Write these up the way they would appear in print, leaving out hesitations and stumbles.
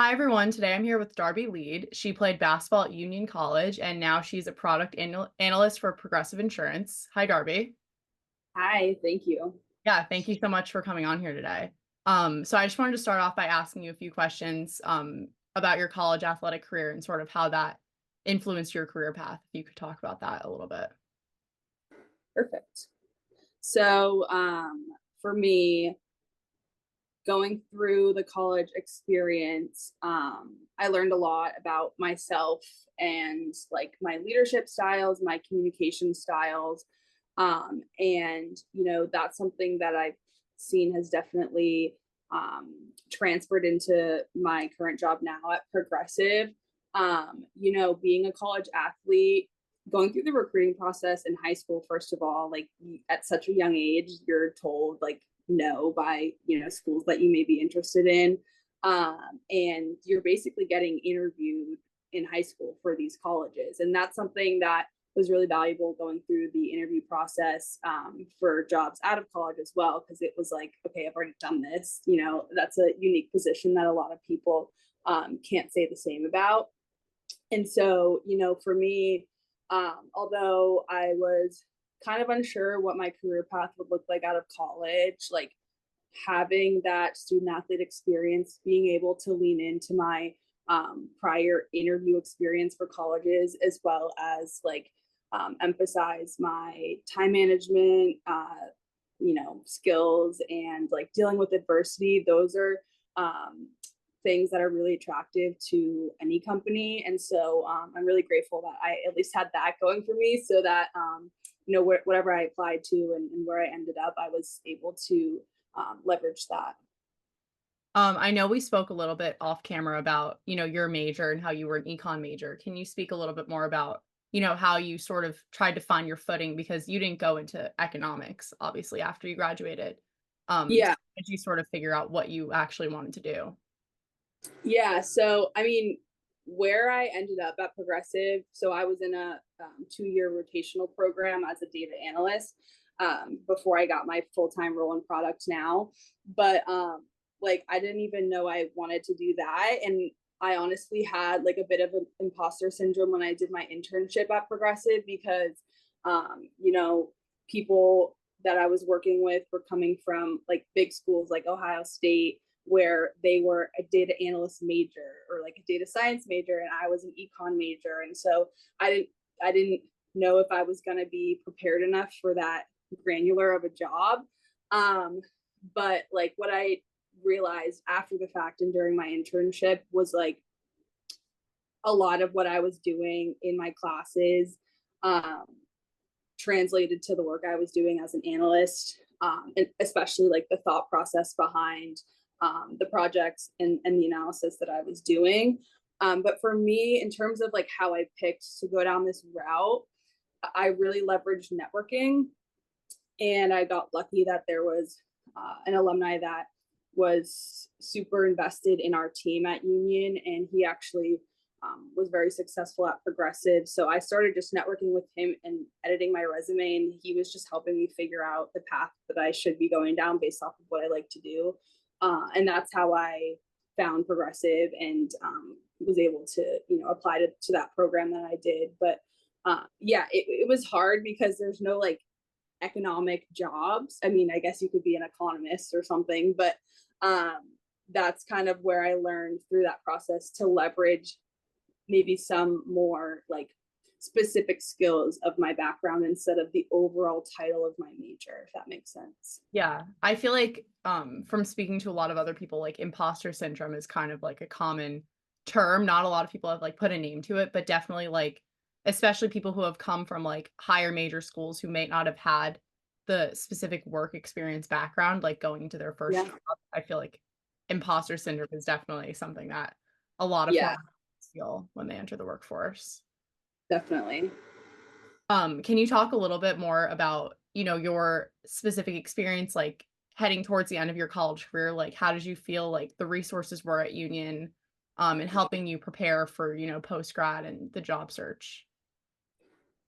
Hi everyone. Today I'm here with Darby Leid. She played basketball at Union College and now she's a product analyst for Progressive Insurance. Hi Darby. Hi, thank you. Yeah, thank you so much for coming on here today. So I just wanted to start off by asking you a few questions about your college athletic career and sort of how that influenced your career path. If you could talk about that a little bit. Perfect. So, for me, going through the college experience, I learned a lot about myself and like my leadership styles, my communication styles. And, that's something that I've seen has definitely transferred into my current job now at Progressive. Being a college athlete, going through the recruiting process in high school, first of all, like at such a young age, you're told like no by, schools that you may be interested in. And you're basically getting interviewed in high school for these colleges. And that's something that was really valuable going through the interview process for jobs out of college as well, because it was like, okay, I've already done this. That's a unique position that a lot of people can't say the same about. And so, for me, although I was kind of unsure what my career path would look like out of college, like having that student athlete experience, being able to lean into my prior interview experience for colleges, as well as like emphasize my time management, skills and like dealing with adversity. Those are things that are really attractive to any company. And so I'm really grateful that I at least had that going for me so that, whatever I applied to and where I ended up, I was able to leverage that. I know we spoke a little bit off camera about, your major and how you were an econ major. Can you speak a little bit more about, how you sort of tried to find your footing because you didn't go into economics, obviously, after you graduated. So Yeah. did you sort of figure out what you actually wanted to do? Yeah. So, I mean, where I ended up at Progressive, so I was in a 2-year rotational program as a data analyst before I got my full time role in product now. But like, I didn't even know I wanted to do that. And I honestly had like a bit of an imposter syndrome when I did my internship at Progressive because, people that I was working with were coming from like big schools like Ohio State, where they were a data analyst major or like a data science major, and I was an econ major. And so I didn't know if I was going to be prepared enough for that granular of a job. But like what I realized after the fact and during my internship was like a lot of what I was doing in my classes um, translated to the work I was doing as an analyst, and especially like the thought process behind the projects and the analysis that I was doing. But for me, in terms of like how I picked to go down this route, I really leveraged networking, and I got lucky that there was an alumni that was super invested in our team at Union, and he actually was very successful at Progressive. So I started just networking with him and editing my resume, and he was just helping me figure out the path that I should be going down based off of what I like to do. And that's how I found Progressive and was able to, apply to that program that I did. But yeah, it was hard because there's no like economic jobs. I mean, I guess you could be an economist or something, but that's kind of where I learned through that process to leverage maybe some more like specific skills of my background instead of the overall title of my major, if that makes sense. Yeah, I feel like from speaking to a lot of other people, like imposter syndrome is kind of like a common term. Not a lot of people have like put a name to it, but definitely like especially people who have come from like higher major schools who may not have had the specific work experience background, like going into their first Yeah. job. I feel like imposter syndrome is definitely something that a lot of Yeah, former feel when they enter the workforce. definitely. Can you talk a little bit more about, your specific experience, like heading towards the end of your college career? Like, how did you feel like the resources were at Union, and helping you prepare for, post grad and the job search?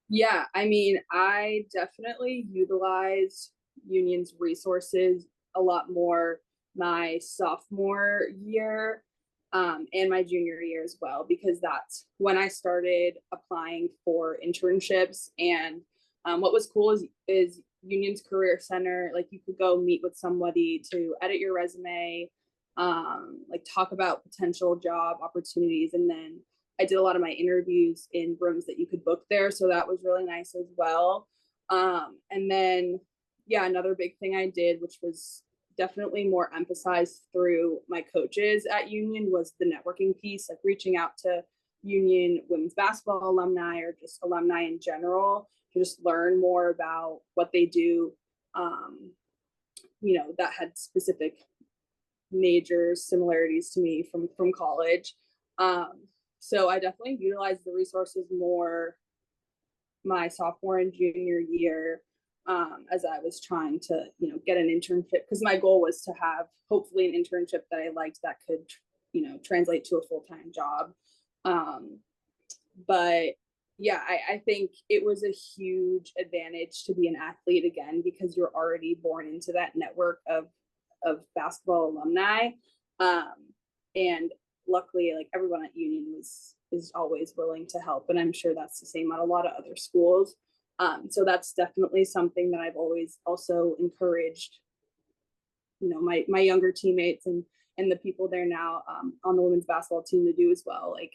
Yeah, I mean, I definitely utilized Union's resources a lot more my sophomore year. and my junior year as well, because that's when I started applying for internships. And what was cool is Union's Career Center, like you could go meet with somebody to edit your resume, like talk about potential job opportunities. And then I did a lot of my interviews in rooms that you could book there. So that was really nice as well. And then, yeah, another big thing I did, which was definitely more emphasized through my coaches at Union, was the networking piece, like reaching out to Union women's basketball alumni or just alumni in general to just learn more about what they do, that had specific major similarities to me from college. So I definitely utilized the resources more my sophomore and junior year, as I was trying to, get an internship, because my goal was to have hopefully an internship that I liked that could, translate to a full-time job. But yeah, I think it was a huge advantage to be an athlete again, because you're already born into that network of basketball alumni. And luckily, like everyone at Union is always willing to help, and I'm sure that's the same at a lot of other schools. So that's definitely something that I've always also encouraged, my younger teammates and the people there now, on the women's basketball team, to do as well, like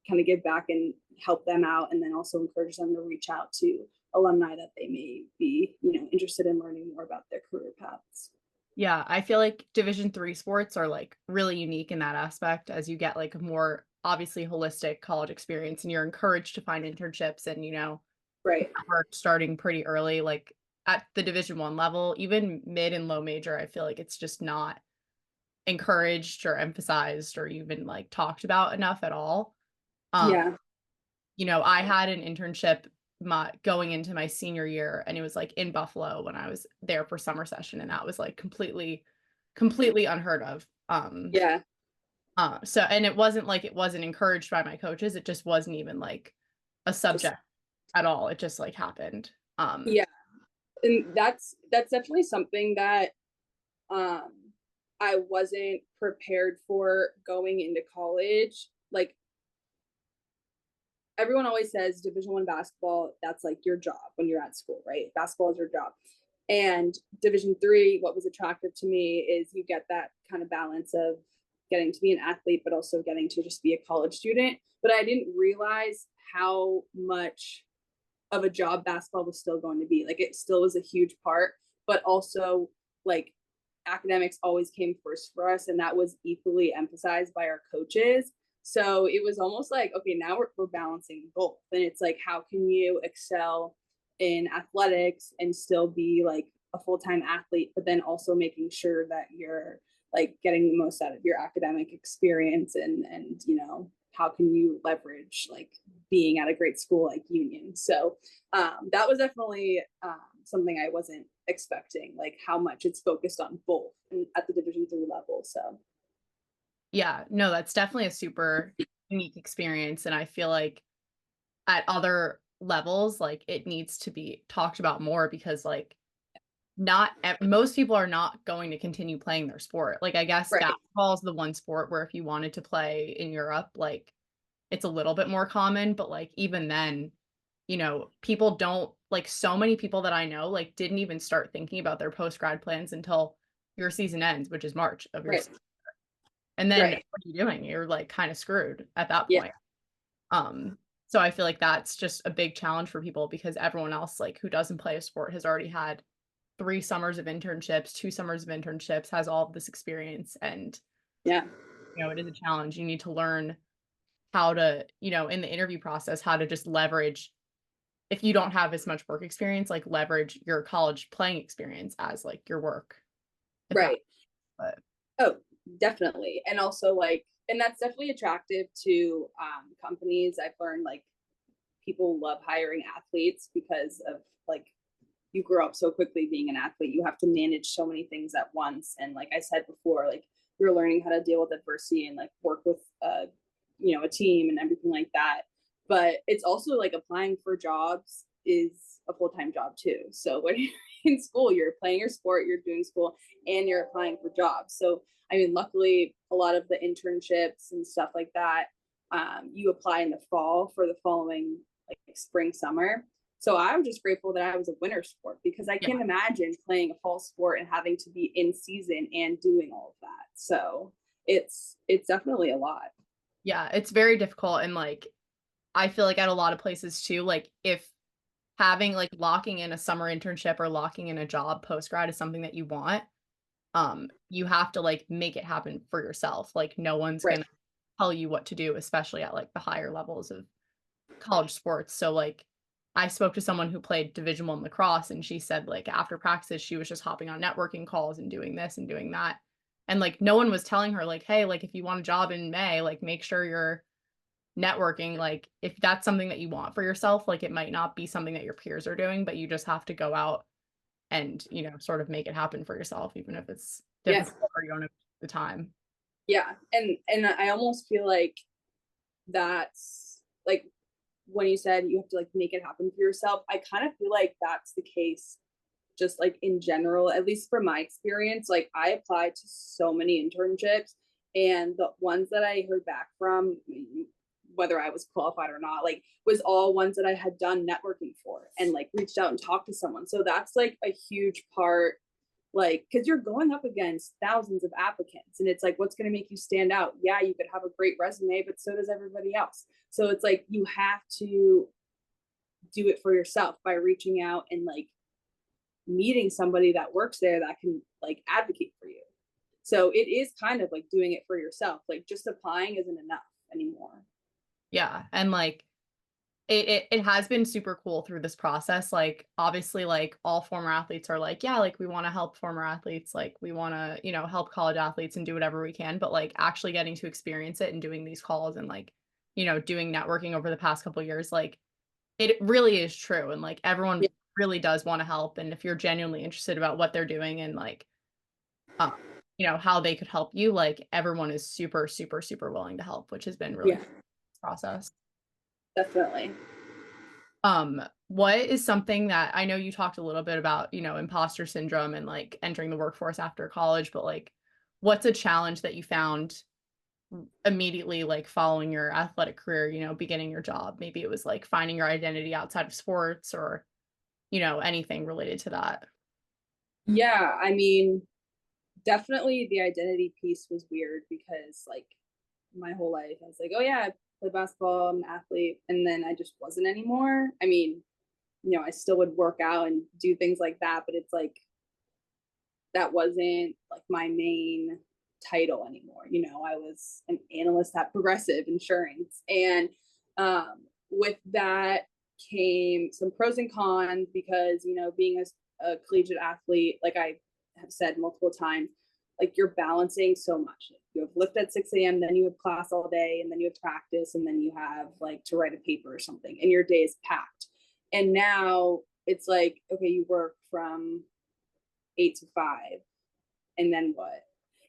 kind of give back and help them out, and then also encourage them to reach out to alumni that they may be, interested in learning more about their career paths. Yeah, I feel like Division 3 sports are like really unique in that aspect, as you get like a more obviously holistic college experience and you're encouraged to find internships and, Right. work starting pretty early, like at the Division 1 level, even mid and low major, I feel like it's just not encouraged or emphasized or even like talked about enough at all. Um, Yeah. I had an internship going into my senior year, and it was like in Buffalo when I was there for summer session, and that was like completely unheard of. Yeah. So and it wasn't encouraged by my coaches. It just wasn't even like a Just, subject at all. It just like happened. yeah. And that's definitely something that um I wasn't prepared for going into college. Like everyone always says Division 1 basketball, that's like your job when you're at school, right? Basketball is your job. And Division 3, what was attractive to me is you get that kind of balance of getting to be an athlete, but also getting to just be a college student. But I didn't realize how much of a job basketball was still going to be. Like it still was a huge part, but also like academics always came first for us, and that was equally emphasized by our coaches. So it was almost like, okay, now we're balancing both. And it's like, how can you excel in athletics and still be like a full-time athlete, but then also making sure that you're like getting the most out of your academic experience, and how can you leverage like being at a great school like Union. So that was definitely something I wasn't expecting, like how much it's focused on both at the Division 3 level. So Yeah, no, that's definitely a super unique experience, and I feel like at other levels, like, it needs to be talked about more because, like, not most people are not going to continue playing their sport. Like, I guess right, basketball is the one sport where if you wanted to play in Europe, like, it's a little bit more common, but, like, even then, people don't like, so many people that I know, like, didn't even start thinking about their post-grad plans until your season ends, which is March of your right, season. And then right, what are you doing? You're, like, kinda screwed at that yeah, point. Um, so I feel like that's just a big challenge for people because everyone else, like, who doesn't play a sport has already had 3 summers of internships, 2 summers of internships, has all of this experience, and, yeah, it is a challenge. You need to learn how to, in the interview process, how to just leverage if you don't have as much work experience, like, leverage your college playing experience as, like, your work, if that right. but Oh, definitely. And also like, and that's definitely attractive to companies. I've learned like people love hiring athletes because of like you grow up so quickly being an athlete. You have to manage so many things at once. And like I said before, like you're learning how to deal with adversity and like work with a team and everything like that. But it's also like applying for jobs is a full-time job too. So when in school, you're playing your sport, you're doing school, and you're applying for jobs. So I mean, luckily a lot of the internships and stuff like that, you apply in the fall for the following like spring, summer. So I'm just grateful that I was a winter sport, because I Yeah. can't imagine playing a fall sport and having to be in season and doing all of that. So it's definitely a lot. Yeah, it's very difficult, and, like, I feel like at a lot of places too, like, if having, like, locking in a summer internship or locking in a job post-grad is something that you want, you have to, like, make it happen for yourself, like, no one's Right. gonna tell you what to do, especially at, like, the higher levels of college sports. So, like, I spoke to someone who played Division I lacrosse, and she said, like, after practice, she was just hopping on networking calls and doing this and doing that. And, like, no one was telling her, like, "Hey, like, if you want a job in May, like, make sure you're networking." Like, if that's something that you want for yourself, like, it might not be something that your peers are doing, but you just have to go out and, sort of make it happen for yourself, even if it's Yes. difficult or you don't have the time. Yeah. And I almost feel like that's like when you said you have to like make it happen for yourself, I kind of feel like that's the case just like in general, at least from my experience. Like I applied to so many internships, and the ones that I heard back from, whether I was qualified or not, like was all ones that I had done networking for and like reached out and talked to someone. So that's like a huge part, like because you're going up against thousands of applicants, and it's like what's going to make you stand out? Yeah, you could have a great resume, but so does everybody else. So it's like you have to do it for yourself by reaching out and like meeting somebody that works there that can like advocate for you. So it is kind of like doing it for yourself. Like just applying isn't enough anymore. Yeah, and, like, it has been super cool through this process, like, obviously, like, all former athletes are like, "Yeah, like, we wanna help former athletes, like, we wanna, help college athletes and do whatever we can," but, like, actually getting to experience it and doing these calls and, like, doing networking over the past couple years, like, it really is true, and, like, Yeah. everyone really does wanna help, and if you're genuinely interested about what they're doing and, like, uh, how they could help you, like, everyone is super, super, super willing to help, which has been really Yeah, cool process. definitely. What is something that I know you talked a little bit about, imposter syndrome and like entering the workforce after college, but like what's a challenge that you found immediately like following your athletic career, beginning your job? Maybe it was like finding your identity outside of sports or, anything related to that. Yeah, I mean, definitely the identity piece was weird because like my whole life I was like, oh yeah, I play basketball, I'm an athlete, and then I just wasn't anymore. I mean, I still would work out and do things like that, but it's like that wasn't like my main title anymore. I was an analyst at Progressive Insurance. And with that came some pros and cons because, being a collegiate athlete, like I have said multiple times, like you're balancing so much. You have lift at 6 a.m., then you have class all day, and then you have practice, and then you have like to write a paper or something, and your day is packed. And now it's like, okay, you work from 8 to 5, and then what?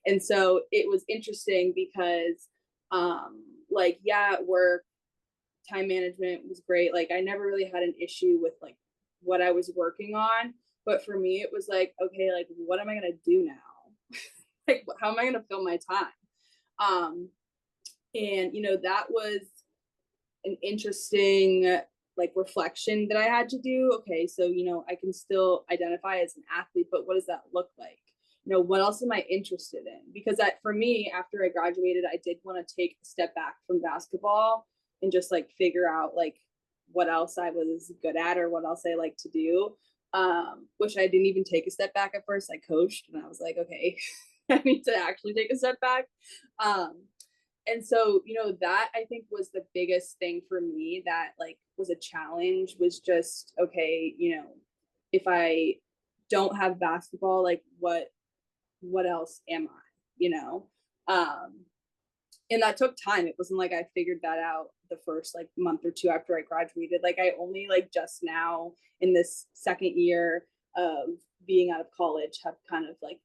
And so it was interesting because like yeah, at work, time management was great. Like I never really had an issue with like what I was working on, but for me it was like, okay, like what am I going to do now? Like how am I going to fill my time? um and that was an interesting like reflection that I had to do. Okay, so I can still identify as an athlete, but what does that look like? What else am I interested in? Because for me, after I graduated, I did want to take a step back from basketball and just like figure out like what else I was good at or what else I like to do. Which I didn't even take a step back at first. I coached and I was like, okay, I need to actually take a step back. Um, and so that I think was the biggest thing for me that like was a challenge, was just okay, if I don't have basketball, like what else am I, um and that took time. It wasn't like I figured that out the first like month or two after I graduated. Like I only like just now in this second year of being out of college have kind of like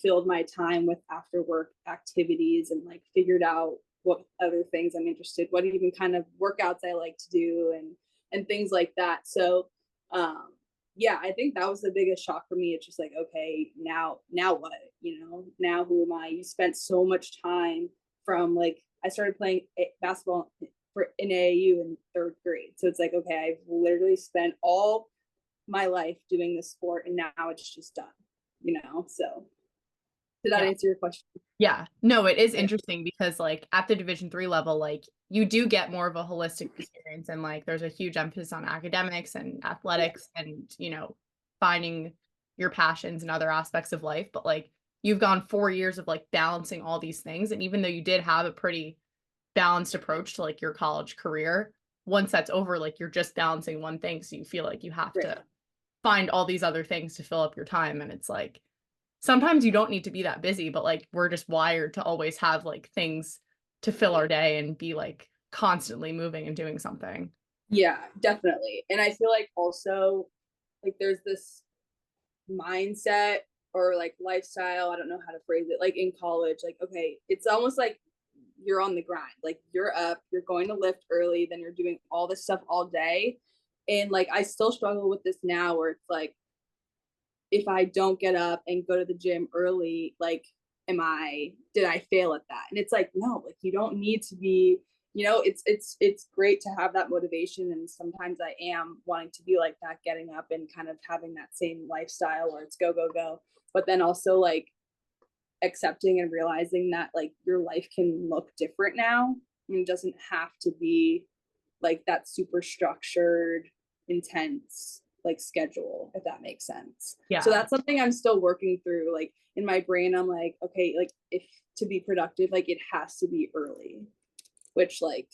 filled my time with after work activities and like figured out what other things I'm interested, what even kind of workouts I like to do, and things like that. So yeah, I think that was the biggest shock for me. It's just like, okay, now what? Now who am I? You spent so much time from like I started playing basketball for in AAU in third grade. So it's like, okay, I've literally spent all my life doing this sport and now it's just done. So did that Yeah. answer your question? Yeah. No, it is Yeah. interesting because like at the Division 3 level, like you do get more of a holistic experience and like there's a huge emphasis on academics and Yeah. athletics and, finding your passions and other aspects of life. But like you've gone 4 years of like balancing all these things. And even though you did have a pretty balanced approach to like your college career, once that's over, like you're just balancing one thing. So you feel like you have Right. to find all these other things to fill up your time. And it's like, sometimes you don't need to be that busy, but like we're just wired to always have like things to fill our day and be like constantly moving and doing something. Yeah, definitely. And I feel like also like there's this mindset or like lifestyle, I don't know how to phrase it, like in college, like okay, it's almost like you're on the grind, like you're up, you're going to lift early, then you're doing all this stuff all day. And like I still struggle with this now where it's like if I don't get up and go to the gym early, like did I fail at that? And it's like no, like you don't need to be, it's great to have that motivation, and sometimes I am wanting to be like that, getting up and kind of having that same lifestyle where it's go go go, but then also like accepting and realizing that like your life can look different now and it doesn't have to be like that super structured, intense like schedule, if that makes sense. So Yeah. that's something I'm still working through. Like in my brain, I'm like, okay, like if to be productive, like it has to be early, which like,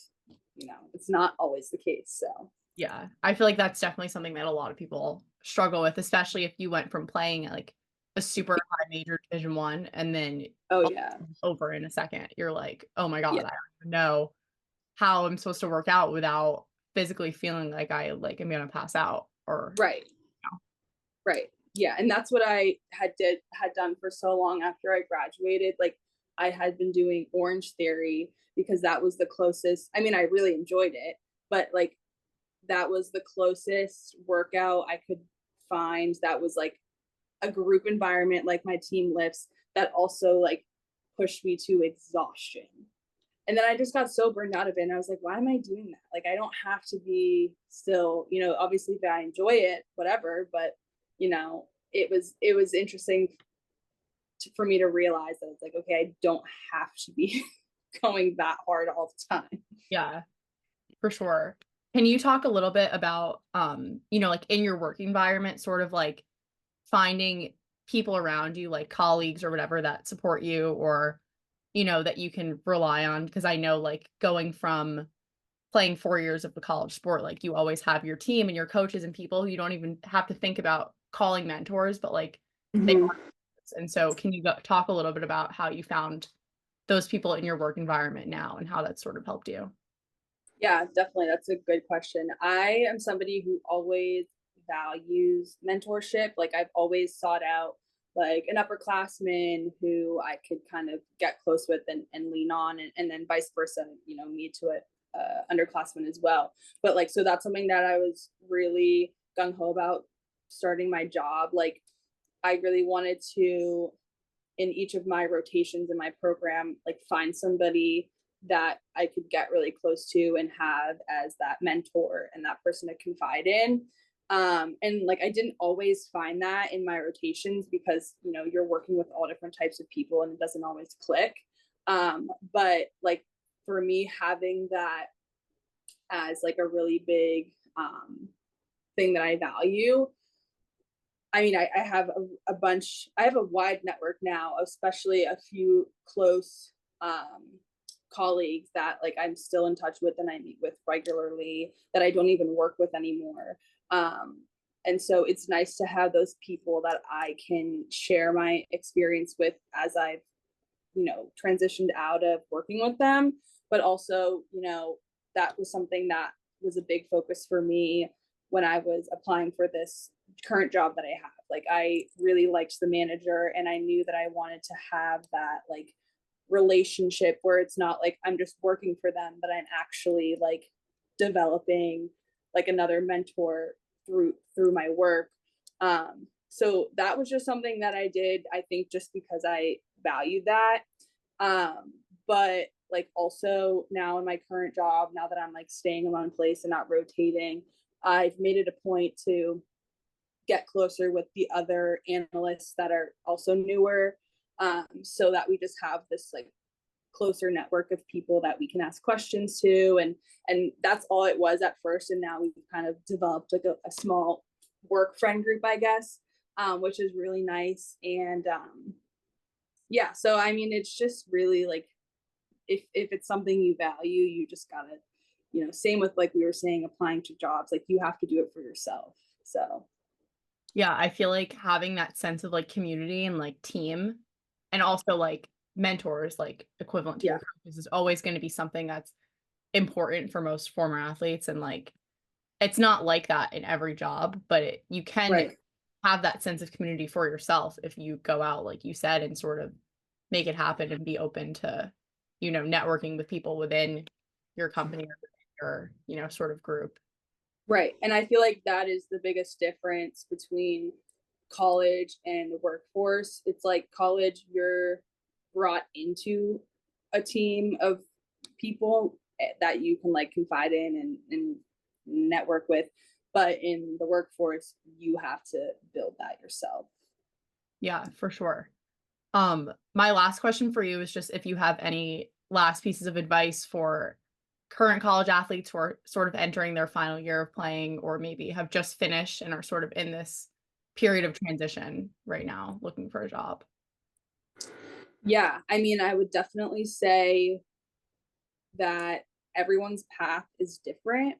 it's not always the case. So Yeah. I feel like that's definitely something that a lot of people struggle with, especially if you went from playing like a super high major Division 1 and then oh yeah. over in a second, you're like, oh my God, Yeah. I don't even know how I'm supposed to work out without physically feeling like I like am gonna pass out or Right. Right. Yeah. And that's what I had done for so long after I graduated. Like I had been doing Orange Theory because that was the closest. I mean, I really enjoyed it, but like that was the closest workout I could find that was like a group environment like my team lifts that also like pushed me to exhaustion. And then I just got so burned out of it. And I was like, why am I doing that? Like, I don't have to be still, obviously if I enjoy it, whatever, but it was interesting for me to realize that it's like, okay, I don't have to be going that hard all the time. yeah, for sure. Can you talk a little bit about like in your work environment, sort of like finding people around you, like colleagues or whatever that support you or that you can rely on? Because I know like going from playing 4 years of the college sport, like you always have your team and your coaches and people who you don't even have to think about calling mentors, but like they Mm-hmm. are. And so can you talk a little bit about how you found those people in your work environment now and how that's sort of helped you? Yeah, definitely. That's a good question. I am somebody who always values mentorship. Like I've always sought out like an upperclassman who I could kind of get close with and lean on, and then vice versa, me to it, underclassmen as well. But like, so that's something that I was really gung ho about starting my job. Like I really wanted to, in each of my rotations in my program, like find somebody that I could get really close to and have as that mentor and that person to confide in. And like I didn't always find that in my rotations because you're working with all different types of people and it doesn't always click. But like for me, having that as like a really big thing that I value, I mean, I have a bunch, I have a wide network now, especially a few close colleagues that like I'm still in touch with and I meet with regularly that I don't even work with anymore. And so it's nice to have those people that I can share my experience with as I've, transitioned out of working with them. But also, that was something that was a big focus for me when I was applying for this current job that I have. Like I really liked the manager and I knew that I wanted to have that like relationship where it's not like I'm just working for them, but I'm actually like developing like another mentor through my work. So that was just something that I did, I think, just because I valued that. But like also now in my current job, now that I'm like staying in one place and not rotating, I've made it a point to get closer with the other analysts that are also newer, so that we just have this like closer network of people that we can ask questions to, and that's all it was at first, and now we've kind of developed like a small work friend group, I guess, which is really nice. And yeah, so I mean, it's just really like, if it's something you value, you just gotta, same with like we were saying, applying to jobs, like you have to do it for yourself. So Yeah, I feel like having that sense of, like, community and, like, team, and also, like, mentors, like, equivalent to yeah, your coaches is always gonna be something that's important for most former athletes, and, like, it's not like that in every job, but you can right. have that sense of community for yourself if you go out, like you said, and sort of make it happen and be open to, networking with people within your company or within your, sort of group. Right. And I feel like that is the biggest difference between college and the workforce. It's like college, you're brought into a team of people that you can like confide in and network with. But in the workforce, you have to build that yourself. Yeah, for sure. My last question for you is just if you have any last pieces of advice for current college athletes who are sort of entering their final year of playing or maybe have just finished and are sort of in this period of transition right now looking for a job. Yeah. I mean, I would definitely say that everyone's path is different.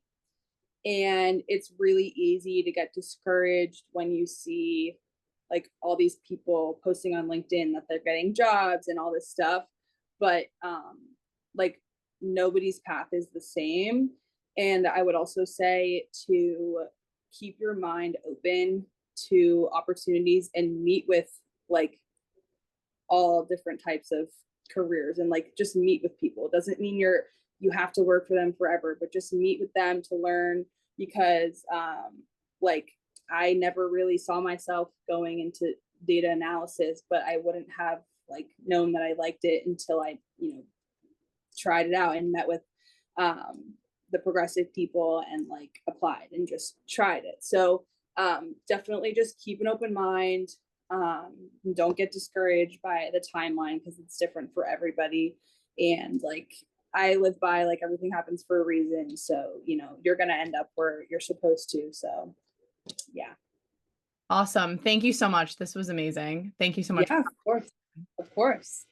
And it's really easy to get discouraged when you see like all these people posting on LinkedIn that they're getting jobs and all this stuff. But like nobody's path is the same. And I would also say to keep your mind open to opportunities and meet with like all different types of careers, and like just meet with people. It doesn't mean you have to work for them forever, but just meet with them to learn, because like I never really saw myself going into data analysis, but I wouldn't have like known that I liked it until I, tried it out and met with the progressive people and like applied and just tried it. So definitely just keep an open mind. Don't get discouraged by the timeline because it's different for everybody. And like I live by like everything happens for a reason. So, you're going to end up where you're supposed to. So, yeah. Awesome. Thank you so much. This was amazing. Thank you so much. Yeah, of course. Of course.